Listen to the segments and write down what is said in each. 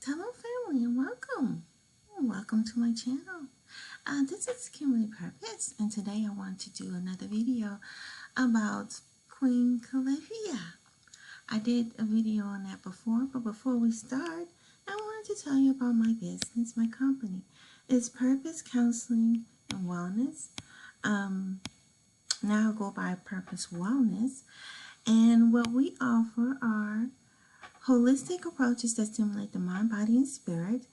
Hello family and welcome. Welcome to my channel. This is Kimberly Purpoz, and today I want to do another video about Queen Califia. I did a video on that before, but before we start, I wanted to tell you about my business, my company. It's Purpoz Counseling and Wellness. Now I go by Purpoz Wellness, and what we offer are holistic approaches that stimulate the mind, body, and spirit.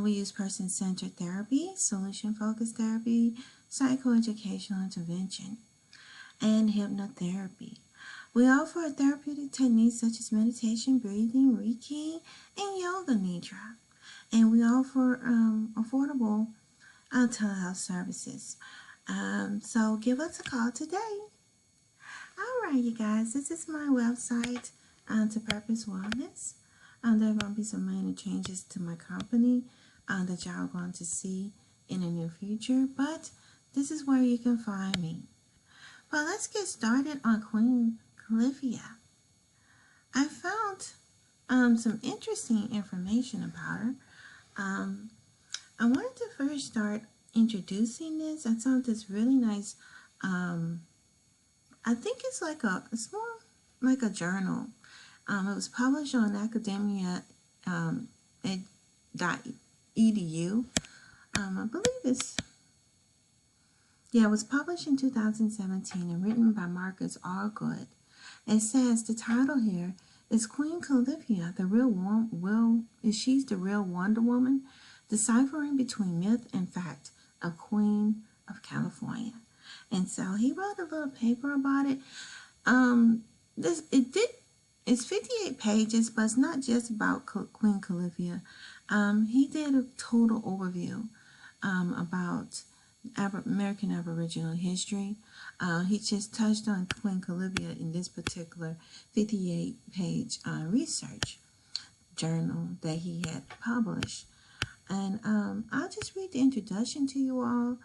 We use person-centered therapy, solution-focused therapy, psychoeducational intervention, and hypnotherapy. We offer therapeutic techniques such as meditation, breathing, Reiki, and yoga nidra. And we offer affordable telehealth services. So give us a call today. Alright, you guys, this is my website to Purpoz Wellness. There are going to be some minor changes to my company that y'all are going to see in the near future, but this is where you can find me. But let's get started on Queen Califia. I found some interesting information about her. I wanted to first start introducing this. I found this really nice, I think it's more like a journal. It was published on academia.edu. I believe it was published in 2017 and written by Marcus Allgood. It says the title here is Queen Califia, she's the real Wonder Woman, deciphering between myth and fact of Queen of California. And so he wrote a little paper about it. It's 58 pages, but it's not just about Queen Califia. He did a total overview about American Aboriginal history. He just touched on Queen Califia in this particular 58-page research journal that he had published. And I'll just read the introduction to you all.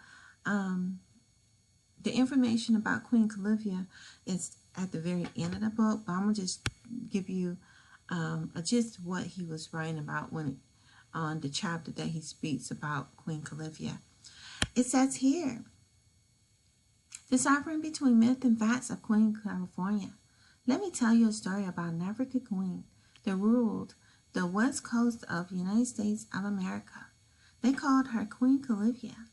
The information about Queen Califia is at the very end of the book, but I'm going to just give you a gist of what he was writing about on the chapter that he speaks about Queen Califia. It says here, deciphering between myth and facts of Queen California. Let me tell you a story about an African queen that ruled the west coast of the United States of America. They called her Queen Califia.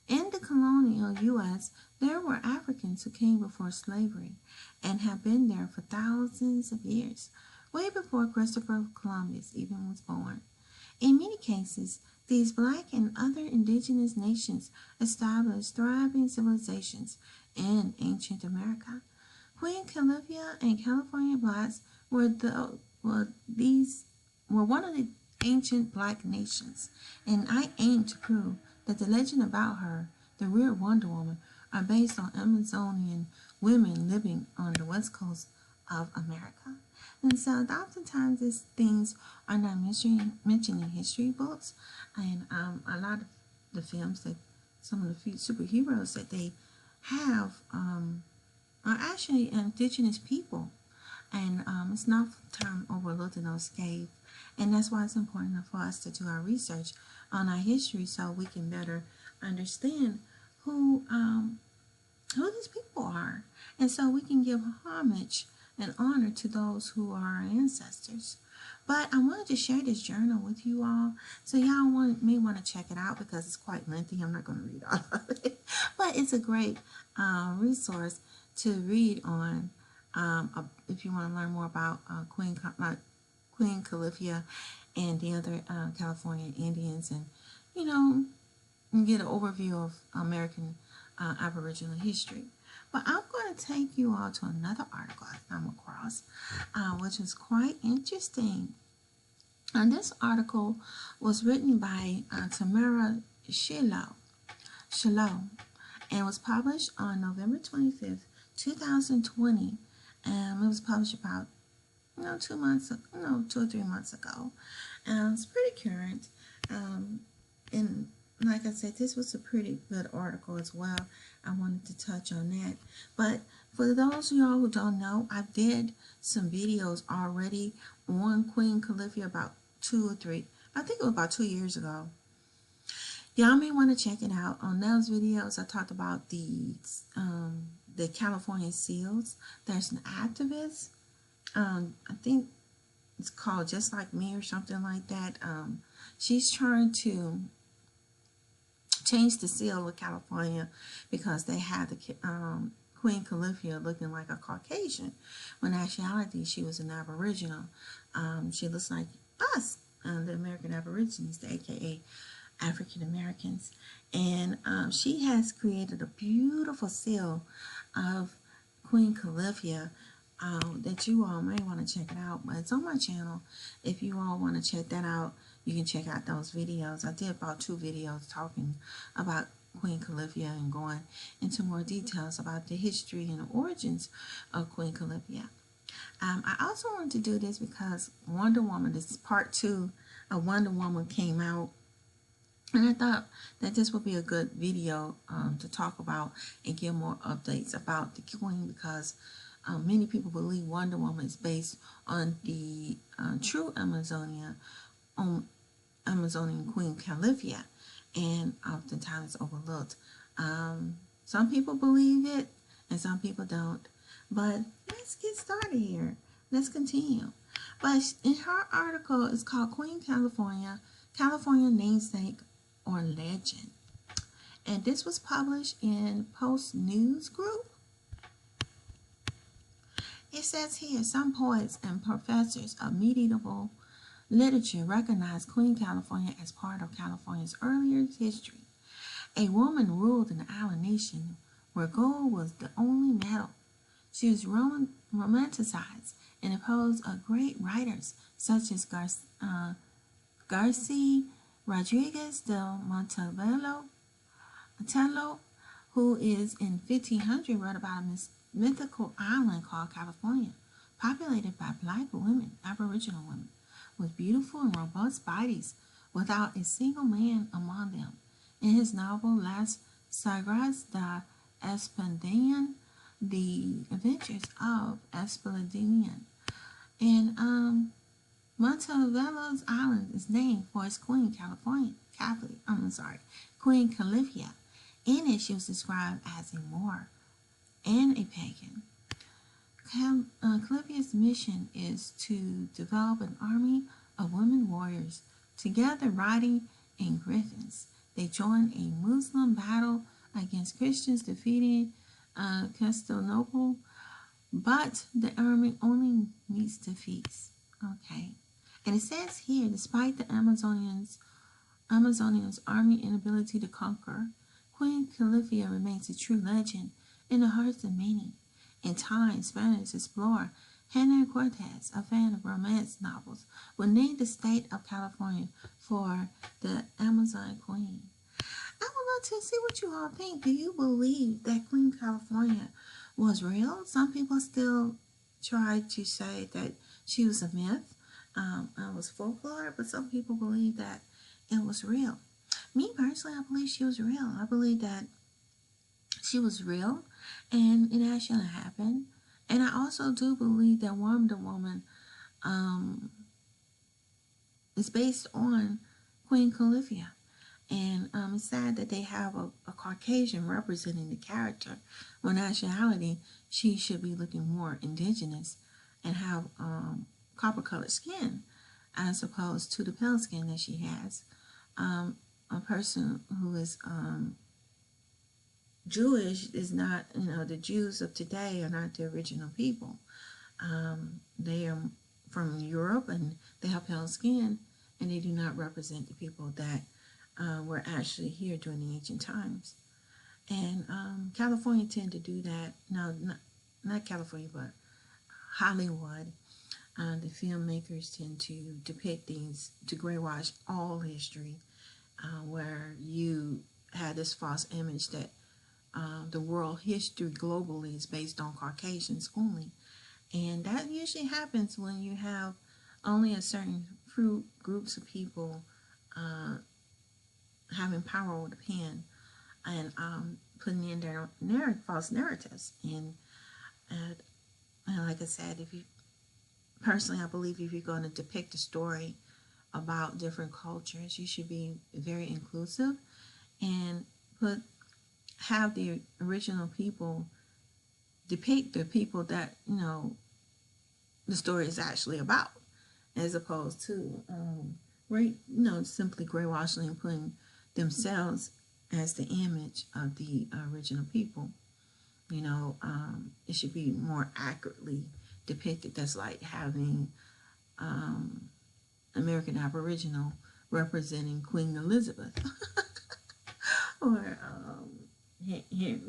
In the colonial U.S., there were Africans who came before slavery and have been there for thousands of years, way before Christopher Columbus even was born. In many cases, these black and other indigenous nations established thriving civilizations in ancient America. Queen Califia and California blacks were one of the ancient black nations, and I aim to prove that the legend about her, the real Wonder Woman, are based on Amazonian women living on the west coast of America. And so oftentimes these things are not mentioned in history books, and a lot of the films that some of the superheroes that they have are actually indigenous people, and it's not time overlooked and unscathed. And that's why it's important for us to do our research on our history so we can better understand who these people are, and so we can give homage and honor to those who are our ancestors. But I wanted to share this journal with you all, so y'all may want to check it out because it's quite lengthy. I'm not going to read all of it, but it's a great resource to read on if you want to learn more about Queen Califia and the other California Indians, and get an overview of American Aboriginal history. But I'm going to take you all to another article I come across, which was quite interesting. And this article was written by Tamara Shiloh, and was published on November 25th, 2020. It was published about 2 or 3 months ago. It's pretty current. And like I said, this was a pretty good article as well. I wanted to touch on that. But for those of y'all who don't know, I did some videos already on Queen Califia about 2 or 3 I think it was about 2 years ago. Y'all may want to check it out. On those videos, I talked about the California seals. There's an activist. I think it's called Just Like Me or something like that. She's trying to change the seal of California because they had the Queen Califia looking like a Caucasian, when in actuality she was an Aboriginal. She looks like us, the American Aborigines, the AKA African Americans. And she has created a beautiful seal of Queen Califia that you all may want to check it out. But it's on my channel. If you all want to check that out, you can check out those videos. I did about 2 videos talking about Queen Califia and going into more details about the history and the origins of Queen Califia. I also wanted to do this because Wonder Woman, this is part 2 of Wonder Woman, came out. And I thought that this would be a good video to talk about and give more updates about the Queen, because many people believe Wonder Woman is based on the true Amazonian Queen Califia, and oftentimes overlooked. Some people believe it and some people don't. But let's get started here. Let's continue. But in her article, it's called Queen Califia, California Namesake or Legend. And this was published in Post News Group. It says here, some poets and professors of medieval literature recognize Queen Califia as part of California's earlier history. A woman ruled an island nation where gold was the only metal. She was romanticized and opposed of great writers such as Garcia Rodriguez de Montevelo, who is in 1500 wrote about a mythical island called California, populated by black women, Aboriginal women, with beautiful and robust bodies, without a single man among them. In his novel Las Sagras de Esplandian, The Adventures of Esplandian, and Montevelo's island is named for its queen, Queen Califia. In it, she was described as a Moor and a pagan. Califia's mission is to develop an army of women warriors, together riding in griffins. They join a Muslim battle against Christians, defeating Constantinople, but the army only meets defeats. Okay, and it says here, despite the Amazonians' army inability to conquer, Queen Califia remains a true legend in the hearts of many. In time, Spanish explorer Hernán Cortés, a fan of romance novels, would name the state of California for the Amazon Queen. I would love to see what you all think. Do you believe that Queen Califia was real? Some people still try to say that she was a myth, was folklore, but some people believe that it was real. Me personally, I believe she was real. I believe that she was real and it actually happened. And I also do believe that Wonder Woman is based on Queen Califia. And it's sad that they have a Caucasian representing the character, when in actuality she should be looking more indigenous and have copper-colored skin as opposed to the pale skin that she has. A person who is Jewish is not, the Jews of today are not the original people. They are from Europe and they have pale skin, and they do not represent the people that were actually here during the ancient times. And California tend to do that. No, not California, but Hollywood. The filmmakers tend to depict things, to graywash all history, where you had this false image that the world history globally is based on Caucasians only. And that usually happens when you have only a certain few groups of people having power over the pen and putting in their false narratives. And like I said, personally, I believe if you're going to depict a story about different cultures. You should be very inclusive and have the original people depict the people that the story is actually about, as opposed to simply graywashing and putting themselves as the image of the original people. It should be more accurately depicted. That's like having American Aboriginal representing Queen Elizabeth or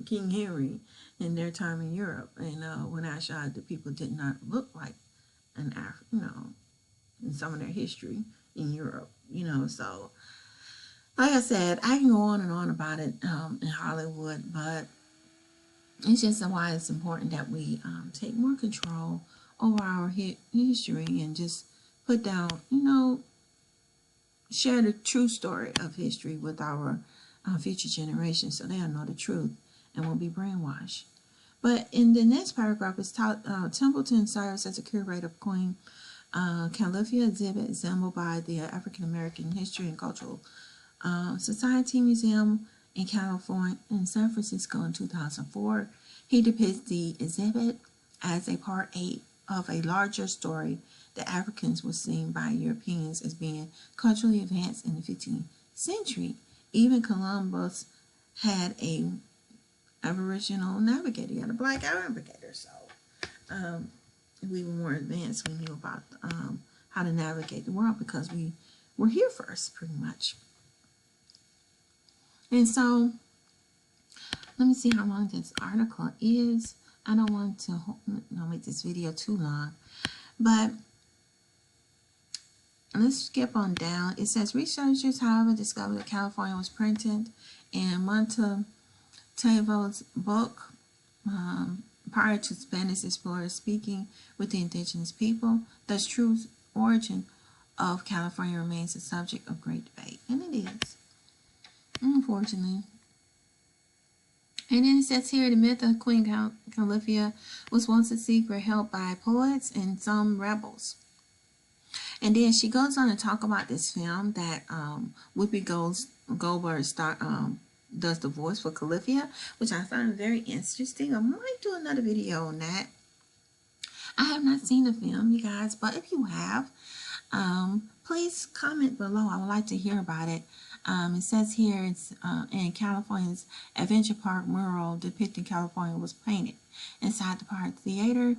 King Henry in their time in Europe. And when I shot, the people did not look like an in some of their history in Europe. So like I said, I can go on and on about it in Hollywood, but it's just why it's important that we take more control over our history and just put down, share the true story of history with our future generations so they'll know the truth and won't be brainwashed. But in the next paragraph, it's taught Templeton serves as a curator of Queen Califia exhibit assembled by the African American History and Cultural Society Museum in California in San Francisco in 2004. He depicts the exhibit as a part of a larger story that Africans were seen by Europeans as being culturally advanced in the 15th century. Even Columbus had a Aboriginal navigator. He had a black navigator. So we were more advanced. We knew about how to navigate the world because we were here first, pretty much. And so, let me see how long this article is. I don't want to make this video too long, but let's skip on down. It says researchers, however, discovered that California was printed in Montalvo's book prior to Spanish explorers speaking with the indigenous people. Thus, true origin of California remains a subject of great debate, and it is, unfortunately. And then it says here, the myth of Queen Califia was once a secret held by poets and some rebels. And then she goes on to talk about this film that Whoopi Goldberg does the voice for Califia, which I found very interesting. I might do another video on that. I have not seen the film, you guys, but if you have, please comment below. I would like to hear about it. It says here it's in California's Adventure Park mural depicting California was painted inside the park theater.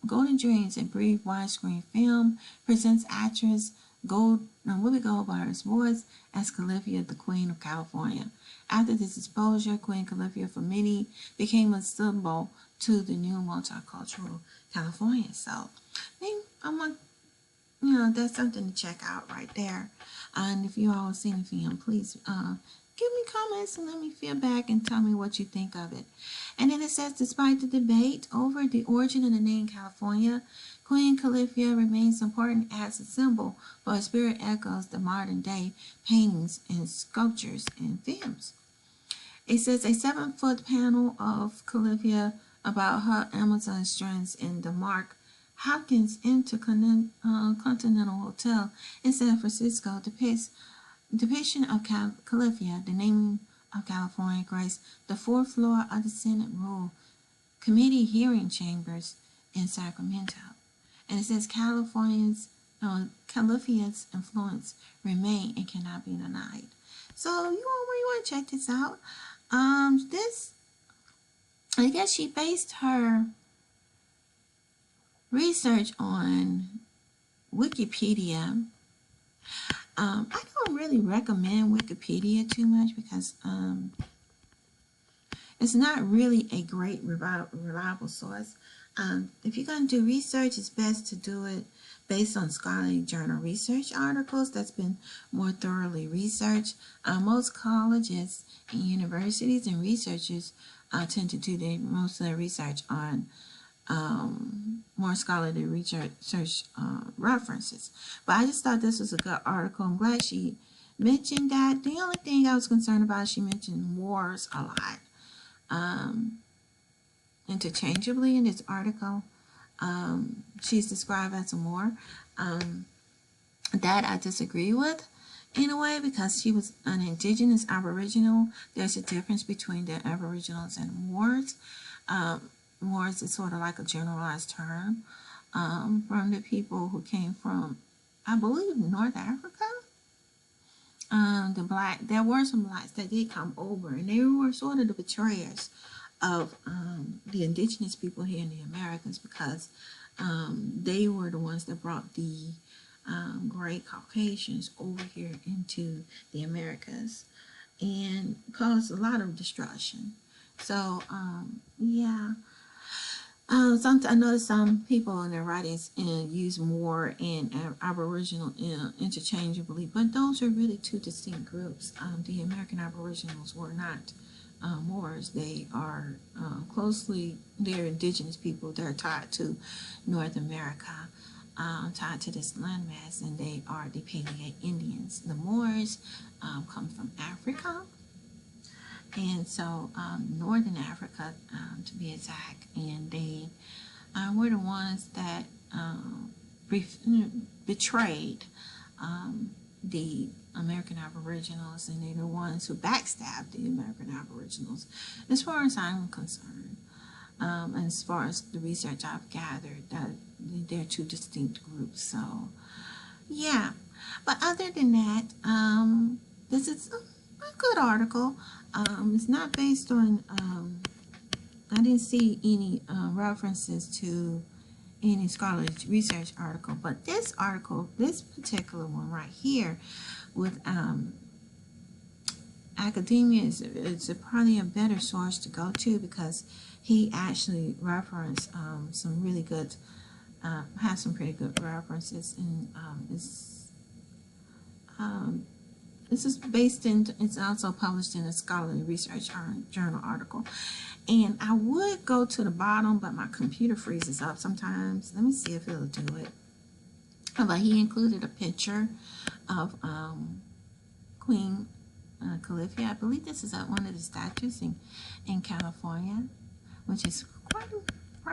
Golden Dreams, a brief widescreen film, presents actress Whoopi Goldberg's voice as Califia, the Queen of California. After this exposure, Queen Califia for many became a symbol to the new multicultural California. So, that's something to check out right there. And if you all have seen the film, please give me comments and let me feedback and tell me what you think of it. And then it says, despite the debate over the origin of the name California, Queen Califia remains important as a symbol for her spirit echoes the modern day paintings and sculptures and films. It says a 7-foot panel of Califia about her Amazon strengths in the Mark Hopkins Intercontinental Hotel in San Francisco depicts depiction of Califia, the name of California, graced the 4th floor of the Senate Rule Committee hearing chambers in Sacramento. And it says Califia's influence remain and cannot be denied. So you want to check this out. I guess she based her research on Wikipedia. I don't really recommend Wikipedia too much because it's not really a great reliable source. If you're going to do research, it's best to do it based on scholarly journal research articles that's been more thoroughly researched. Most colleges and universities and researchers tend to do most of their research on more scholarly research references. But I just thought this was a good article. I'm glad she mentioned that. The only thing I was concerned about, she mentioned wars a lot interchangeably in this article. She's described as a Moor. That I disagree with in a way, because she was an indigenous Aboriginal. There's a difference between the Aboriginals and Moors. Moors is sort of like a generalized term from the people who came from, I believe, North Africa. There were some blacks that did come over, and they were sort of the betrayers of the indigenous people here in the Americas, because they were the ones that brought the great Caucasians over here into the Americas and caused a lot of destruction. So, yeah. I noticed some people in their writings use Moor and Aboriginal interchangeably, but those are really two distinct groups. The American Aboriginals were not Moors. They are they're indigenous people. They're tied to North America, tied to this landmass, and they are the Paleo Indians. The Moors come from Africa. And so Northern Africa, to be exact, and they were the ones that betrayed the American Aboriginals, and they're the ones who backstabbed the American Aboriginals, as far as I'm concerned. And as far as the research I've gathered, that they're two distinct groups. So, yeah. But other than that, this is a good article. It's not based on, I didn't see any references to any scholarly research article, but this article, this particular one right here with academia is probably a better source to go to, because he actually referenced some really good, has some pretty good references, and this is based in, it's also published in a scholarly research journal article. And I would go to the bottom, but my computer freezes up sometimes. Let me see if it'll do it. But he included a picture of Queen Califia. I believe this is one of the statues in California, which is quite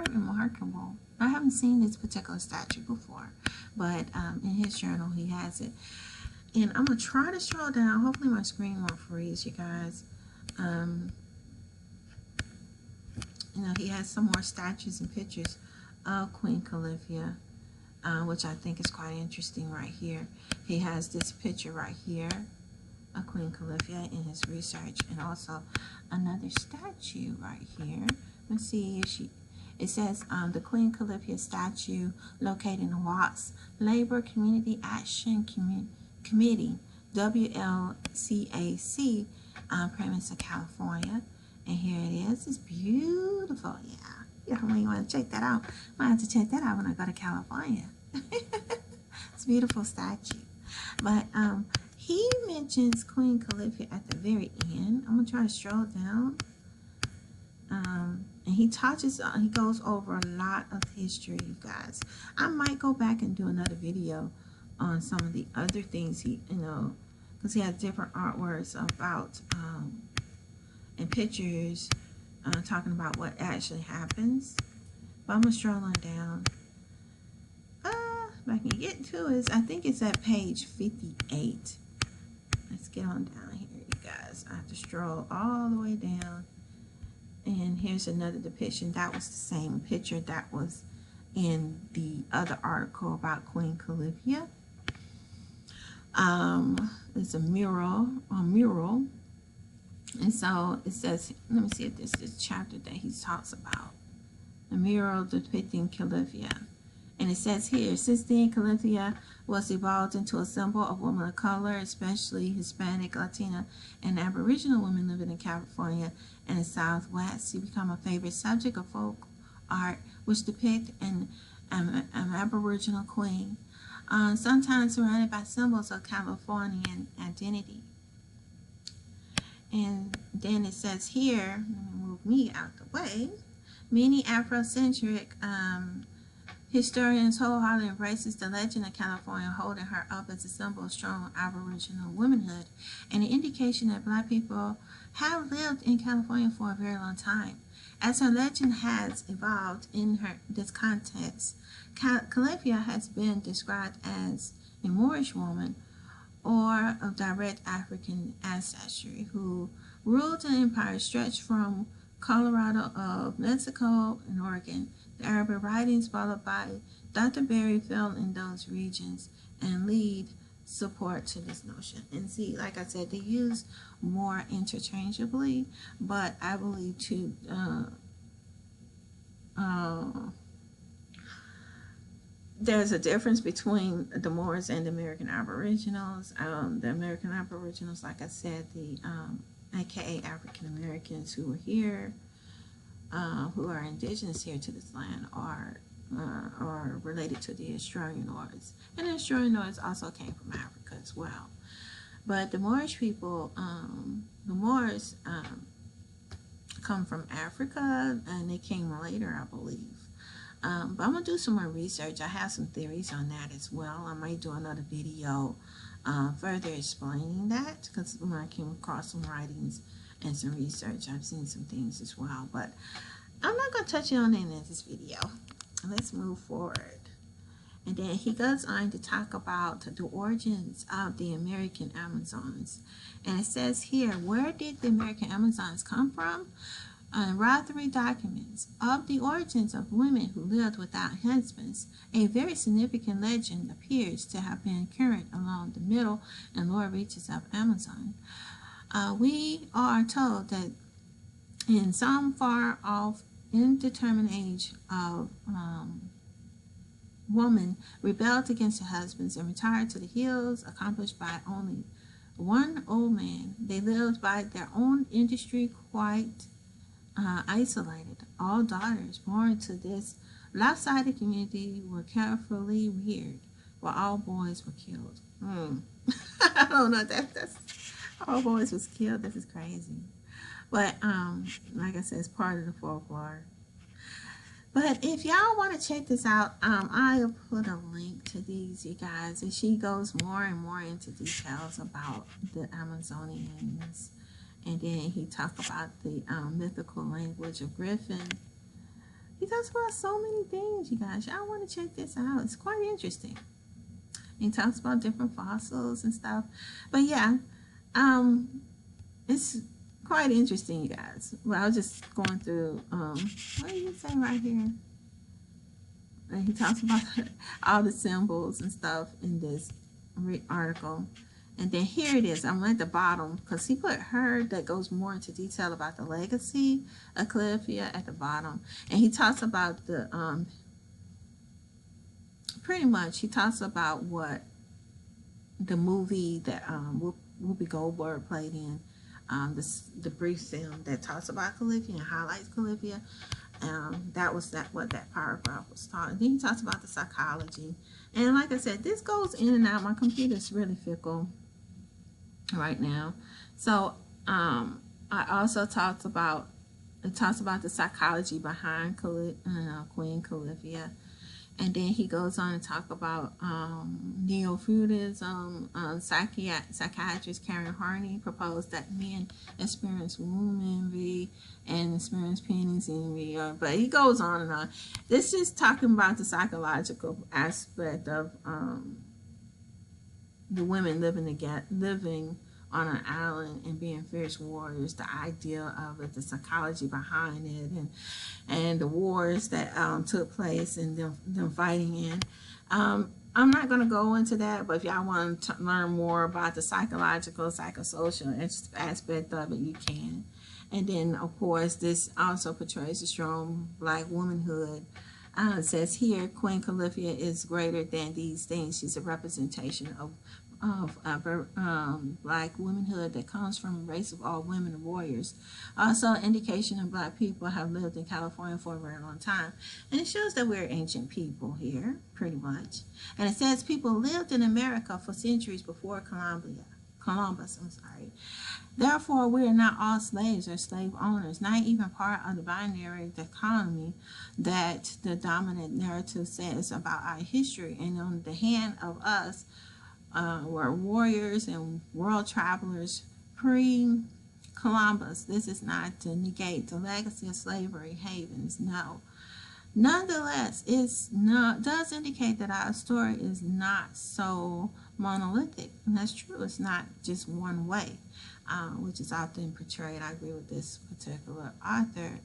remarkable. I haven't seen this particular statue before, but in his journal he has it. And I'm going to try to scroll down. Hopefully my screen won't freeze, you guys. He has some more statues and pictures of Queen Califia, which I think is quite interesting right here. He has this picture right here of Queen Califia in his research, and also another statue right here. Let's see if it says the Queen Califia statue located in Watts Labor Community Action Committee, WLCAC, premise of California. And here it is. It's beautiful. Yeah. You really want to check that out. I might have to check that out when I go to California. It's a beautiful statue. But he mentions Queen Califia at the very end. I'm going to try to scroll down. And he goes over a lot of history, you guys. I might go back and do another video on some of the other things because he has different artworks about and pictures talking about what actually happens. But I'm gonna scroll on down. If I can get to it, I think it's at page 58. Let's get on down here, you guys. I have to stroll all the way down. And here's another depiction. That was the same picture that was in the other article about Queen Califia. It's a mural. And so it says, let me see if this is the chapter that he talks about. A mural depicting Califia. And it says here, since then, Califia was evolved into a symbol of women of color, especially Hispanic, Latina, and Aboriginal women living in California and the Southwest. She became a favorite subject of folk art, which depict an Aboriginal queen, sometimes surrounded by symbols of Californian identity. And then it says here, let me move me out the way, many Afrocentric historians wholeheartedly embraces the legend of California, holding her up as a symbol of strong Aboriginal womanhood and an indication that Black people have lived in California for a very long time. As her legend has evolved in this context, Calafia has been described as a Moorish woman, or of direct African ancestry, who ruled an empire stretched from Colorado of Mexico and Oregon. The Arabic writings followed by Dr. Berry fell in those regions and lead support to this notion. And see, like I said, they use more interchangeably, but I believe there's a difference between the Moors and the American Aboriginals. The American Aboriginals, like I said, the aka African Americans who are here, who are indigenous here to this land, are related to the Australianoids. And the Australianoids also came from Africa as well. But the Moorish people, the Moors come from Africa, and they came later, I believe. But I'm going to do some more research. I have some theories on that as well. I might do another video further explaining that, because when I came across some writings and some research, I've seen some things as well. But I'm not going to touch on it in this video. Let's move forward. And then he goes on to talk about the origins of the American Amazons. And it says here, where did the American Amazons come from? Rothery documents of the origins of women who lived without husbands. A very significant legend appears to have been current along the middle and lower reaches of Amazon. We are told that in some far off indeterminate age of woman rebelled against her husbands and retired to the hills, accomplished by only one old man. They lived by their own industry, quite isolated. All daughters born to this lopsided community were carefully reared, while all boys were killed. I don't know, that's all boys was killed. This is crazy. But like I said, it's part of the folklore. But if y'all want to check this out, I'll put a link to these, you guys. And she goes more and more into details about the Amazonians. And then he talks about the mythical language of Griffin. He talks about so many things, you guys. Y'all want to check this out. It's quite interesting. He talks about different fossils and stuff. But yeah, it's quite interesting, you guys. Well, I was just going through, what do you say right here? And he talks about all the symbols and stuff in this article. And then here it is. I'm at the bottom because he put her that goes more into detail about the legacy of Califia at the bottom. And he talks about the, pretty much, he talks about what the movie that Whoopi Goldberg played in, the brief film that talks about Califia and highlights Califia. That was what that paragraph was talking. Then he talks about the psychology. And like I said, this goes in and out. My computer's really fickle right now. So I also talked about the psychology behind Queen Califia. And then he goes on to talk about neo-feudalism. Psychiatrist Karen Harney proposed that men experience womb envy and experience penis envy. But he goes on and on. This is talking about the psychological aspect of the women living on an island and being fierce warriors, the idea of it, the psychology behind it, and the wars that took place and them fighting in. I'm not going to go into that, but if y'all want to learn more about the psychological, psychosocial aspect of it, you can. And then, of course, this also portrays a strong black womanhood. It says here, Queen Califia is greater than these things. She's a representation of black womanhood that comes from a race of all women warriors. Also, indication of black people have lived in California for a very long time. And it shows that we're ancient people here, pretty much. And it says people lived in America for centuries before Columbus. Therefore, we are not all slaves or slave owners, not even part of the binary economy that the dominant narrative says about our history. And on the hand of us, were warriors and world travelers pre-Columbus. This is not to negate the legacy of slavery havens. No. Nonetheless, does indicate that our story is not so monolithic, and that's true. It's not just one way, which is often portrayed. I agree with this particular author,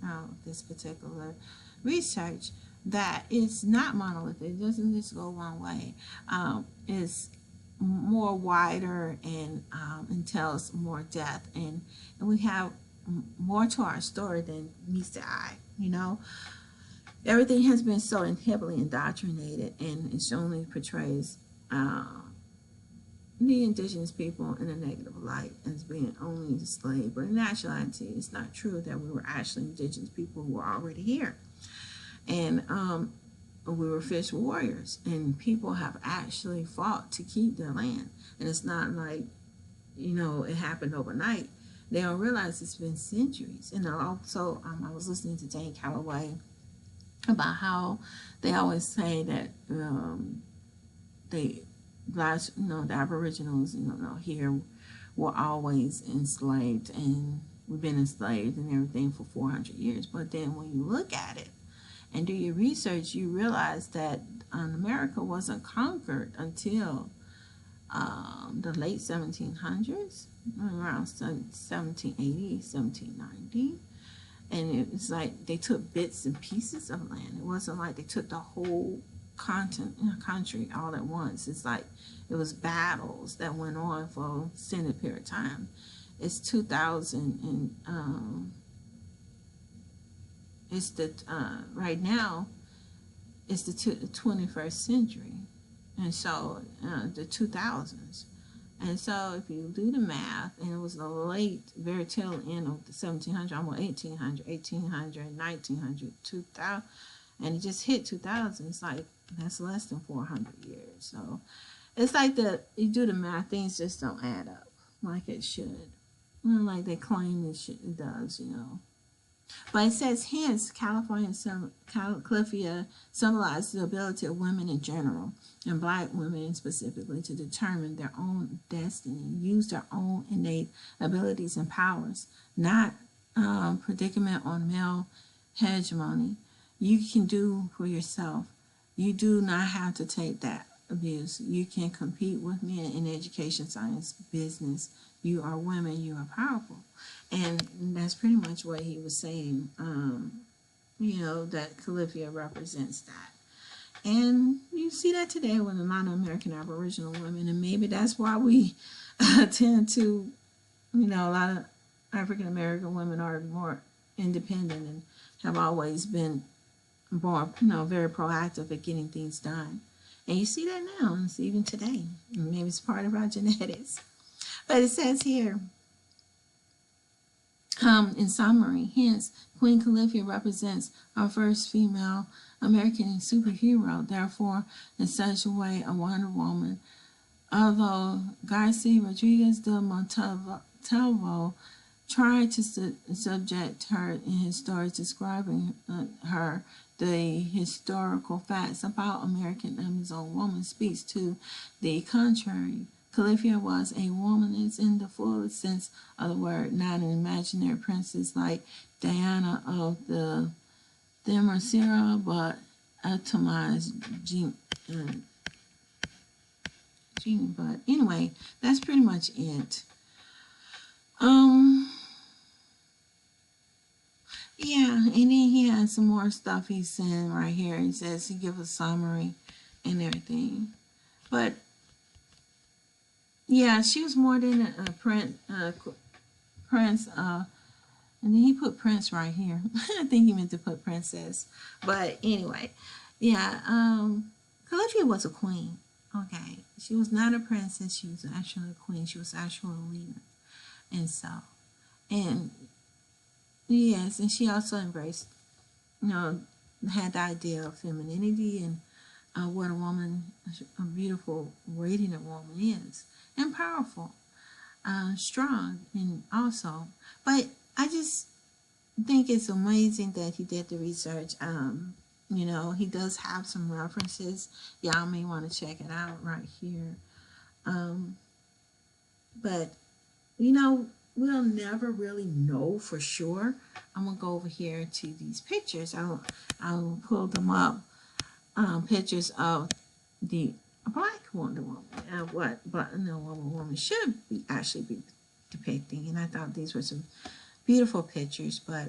this particular research, that it's not monolithic. It doesn't just go one way. It's more wider and tells more depth, and we have more to our story than meets the eye. Everything has been so heavily indoctrinated, and it only portrays the indigenous people in a negative light as being only enslaved. But in actuality, it's not true that we were actually indigenous people who were already here. And we were fish warriors, and people have actually fought to keep their land. And it's not like, it happened overnight. They don't realize it's been centuries. And also, I was listening to Jane Calloway about how they always say that the Aboriginals, here were always enslaved, and we've been enslaved and everything for 400 years. But then when you look at it and do your research, you realize that America wasn't conquered until the late 1700s, around 1780, 1790. And it's like they took bits and pieces of land. It wasn't like they took the whole country all at once. It's like it was battles that went on for an extended period of time. It's 2000, and it's the right now it's the 21st century, and so the 2000s. And so if you do the math, and it was the very tail end of the 1700s, almost 1800, 1900, 2000, and it just hit 2000. It's like, that's less than 400 years. So it's like you do the math, things just don't add up like it should. Like they claim it does, But it says, hence, Califia symbolizes the ability of women in general, and black women specifically, to determine their own destiny, use their own innate abilities and powers, not predicament on male hegemony. You can do for yourself. You do not have to take that abuse. You can compete with men in education, science, business. You are women. You are powerful. And that's pretty much what he was saying, that Califia represents that. And you see that today with a lot of American Aboriginal women, and maybe that's why we tend to, a lot of African American women are more independent and have always been more, very proactive at getting things done. And you see that now, and it's even today. And maybe it's part of our genetics. But it says here, in summary, hence, Queen Califia represents our first female American superhero, therefore, in such a way, a Wonder Woman. Although Garcia Rodriguez de Montalvo tried to subject her in his stories describing her, the historical facts about American Amazon woman speaks to the contrary. Califia was a womaness in the fullest sense of the word, not an imaginary princess like Diana of the Demercera, but atomized gene. But anyway, that's pretty much it. Yeah, and then he has some more stuff he's saying right here. He says he gives a summary and everything. But yeah, she was more than a prince. And then he put prince right here. I think he meant to put princess. But anyway, yeah, Califia was a queen. Okay, she was not a princess. She was actually a queen. She was actually a leader. And yes, and she also embraced, had the idea of femininity and what a woman, a beautiful, radiant woman is, and powerful, strong, and also. But I just think it's amazing that he did the research. He does have some references. Y'all may want to check it out right here. But we'll never really know for sure. I'm gonna go over here to these pictures. I'll pull them up. Pictures of the Black Wonder Woman and what Wonder Woman should be actually be depicting. And I thought these were some beautiful pictures, but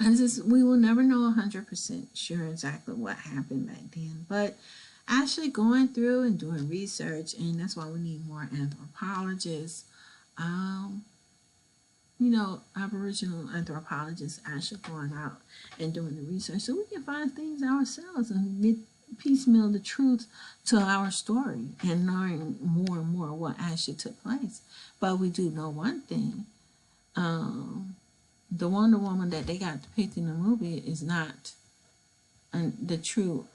we will never know 100% sure exactly what happened back then. But actually going through and doing research, and that's why we need more anthropologists. You know, Aboriginal anthropologists actually going out and doing the research so we can find things ourselves and piecemeal the truth to our story and learn more and more what actually took place. But we do know one thing. The Wonder Woman that they got depicted in the movie is not the true.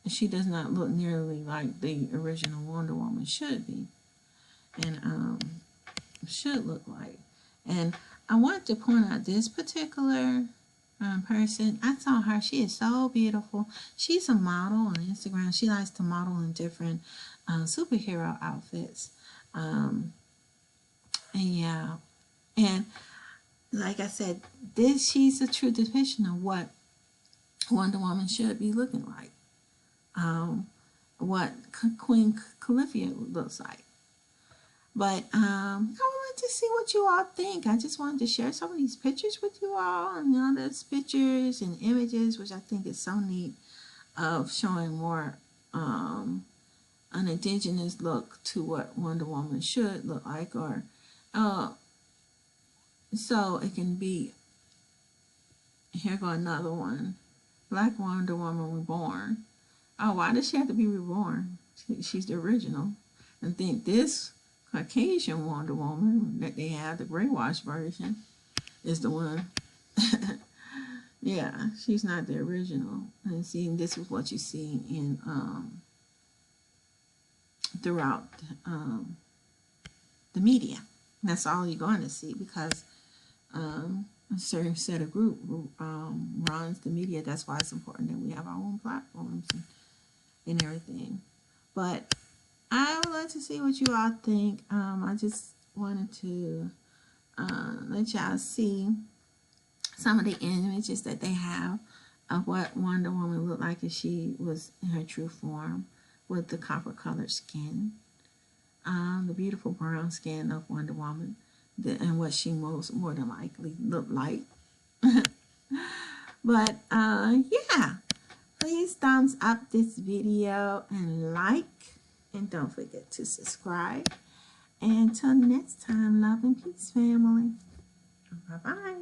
She does not look nearly like the original Wonder Woman should be and should look like. And I want to point out this particular person. I saw her. She is so beautiful. She's a model on Instagram. She likes to model in different superhero outfits. And yeah. And like I said, she's a true depiction of what Wonder Woman should be looking like. What Queen Califia looks like. But I wanted to see what you all think. I just wanted to share some of these pictures with you all. And you know, there's pictures and images, which I think is so neat, of showing more an indigenous look to what Wonder Woman should look like, or so it can be. Here go another one. Black Wonder Woman Reborn. Oh, why does she have to be reborn? She's the original. And think this Caucasian Wonder Woman that they have, the brainwashed version, is the one. Yeah, she's not the original. And see, this is what you see in throughout the media. That's all you're going to see, because a certain set of group runs the media. That's why it's important that we have our own platforms and everything. But I would like to see what you all think. I just wanted to let y'all see some of the images that they have of what Wonder Woman looked like if she was in her true form, with the copper colored skin, the beautiful brown skin of Wonder Woman, and what she more than likely looked like. But yeah, please thumbs up this video and like, and don't forget to subscribe. And until next time, love and peace, family. Bye bye.